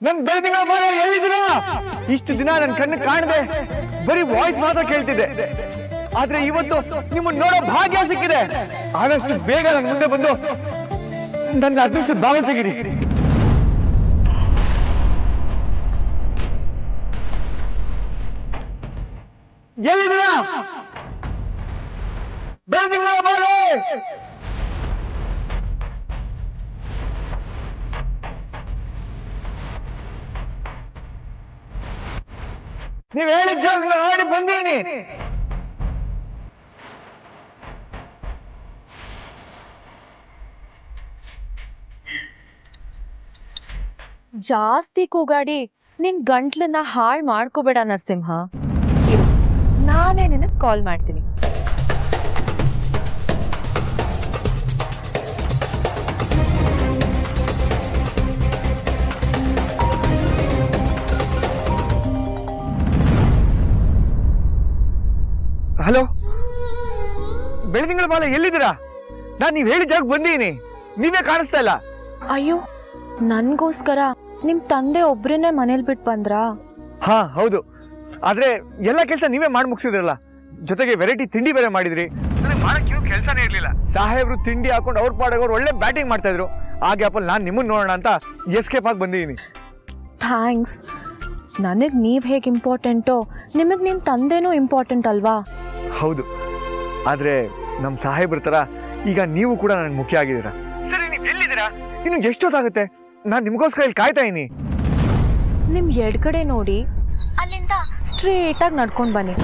ನನ್ ಬೆಳದಿಂಗಳ ಬಾಲೆ ಎಲ್ಲಿದ್ದೀರಾ? ಇಷ್ಟು ದಿನ ನನ್ನ ಕಣ್ಣು ಕಾಣದೆ ಬರೀ ವಾಯ್ಸ್ ಮಾತ್ರ ಕೇಳ್ತಿದ್ದೆ. ಆದ್ರೆ ಇವತ್ತು ನಿಮ್ಮನ್ನ ನೋಡೋ ಭಾಗ್ಯ ಸಿಕ್ಕಿದೆ. ಆದಷ್ಟು ಬೇಗ ನನ್ನ ಮುಂದೆ ಬಂದು ನನ್ನ ಅದೃಷ್ಟ ಭಾವ ಸಿಗಿರಿ. ಎಲ್ಲಿದ್ದೀರಾ? ಬೆಳದಿಂಗಳ ಬಾಲೆ ನೀವ್ ಹೇಳಿದ ನೋಡಿ ಬಂದೀನಿ. ಜಾಸ್ತಿ ಕೂಗಾಡಿ ನಿನ್ ಗಂಟ್ಲನ್ನ ಹಾಳ್ ಮಾಡ್ಕೋಬೇಡ ನರಸಿಂಹ. ಇರು, ನಾನೇ ನಿನಗ್ ಕಾಲ್ ಮಾಡ್ತೀನಿ. ಹಲೋ, ಬೆಳದಿಂಗಳ ಬಾಲೆ ಎಲ್ಲಿದ್ದೀರಾ? ನಾನ್ ನೀವ್ ಹೇಳಿದ ಜಾಗ ಬಂದೀನಿ, ನೀವೇ ಕಾಣಿಸ್ತಾ ಇಲ್ಲ. ಅಯ್ಯೋ, ನನ್ಗೋಸ್ಕರ ನಿಮ್ ತಂದೆ ಒಬ್ರನ್ನೇ ಮನೇಲಿ ಬಿಟ್ಟು ಬಂದ್ರಾ? ಹಾ ಹೌದು, ಆದ್ರೆ ಎಲ್ಲ ಕೆಲಸ ನೀವೇ ಮಾಡಿ ಮುಗಿಸಿದ್ರಲ್ಲ. ಜೊತೆಗೆ ವೆರೈಟಿ ತಿಂಡಿ ಬೇರೆ ಮಾಡಿದ್ರಿ. ನನಗೆ ಮಾಡಕ್ಕೆ ಕೆಲಸನೇ ಇರ್ಲಿಲ್ಲ. ಸಾಹೇಬ್ರು ತಿಂಡಿ ಹಾಕೊಂಡು ಅವ್ರ ಪಾಡಾಗ ಅವ್ರು ಒಳ್ಳೆ ಬ್ಯಾಟಿಂಗ್ ಮಾಡ್ತಾ ಇದ್ರು. ಆ ಗ್ಯಾಪಲ್ಲಿ ನಾನು ನಿಮ್ಮನ್ನ ನೋಡೋಣ ಅಂತ ಎಸ್ಕೇಪ್ ಆಗಿ ಬಂದಿದ್ದೀನಿ. ಥ್ಯಾಂಕ್ಸ್. ನನಗ್ ನೀವ್ ಹೇಗ್ ಇಂಪಾರ್ಟೆಂಟೋ ನಿಮಗ್ ನಿಮ್ ತಂದೆನೂ ಇಂಪಾರ್ಟೆಂಟ್ ಅಲ್ವಾ? ಹೌದು, ಆದ್ರೆ ನಮ್ ಸಾಹೇಬ್ರ ತರ ಈಗ ನೀವು ಕೂಡ ನನಗೆ ಮುಖ್ಯ ಆಗಿದ್ದೀರಾ. ಸರಿ, ನೀವು ಎಲ್ಲಿದ್ದೀರಾ? ಇನ್ನು ಎಷ್ಟೊತ್ತಾಗುತ್ತೆ? ನಾನು ನಿಮಗೋಸ್ಕರ ಇಲ್ಲಿ ಕಾಯ್ತಾ ಇದೀನಿ. ನಿಮ್ ಎಡ್ಗಡೆ ನೋಡಿ, ಅಲ್ಲಿಂದ ಸ್ಟ್ರೇಟ್ ಆಗಿ ನಡ್ಕೊಂಡ್ ಬನ್ನಿ.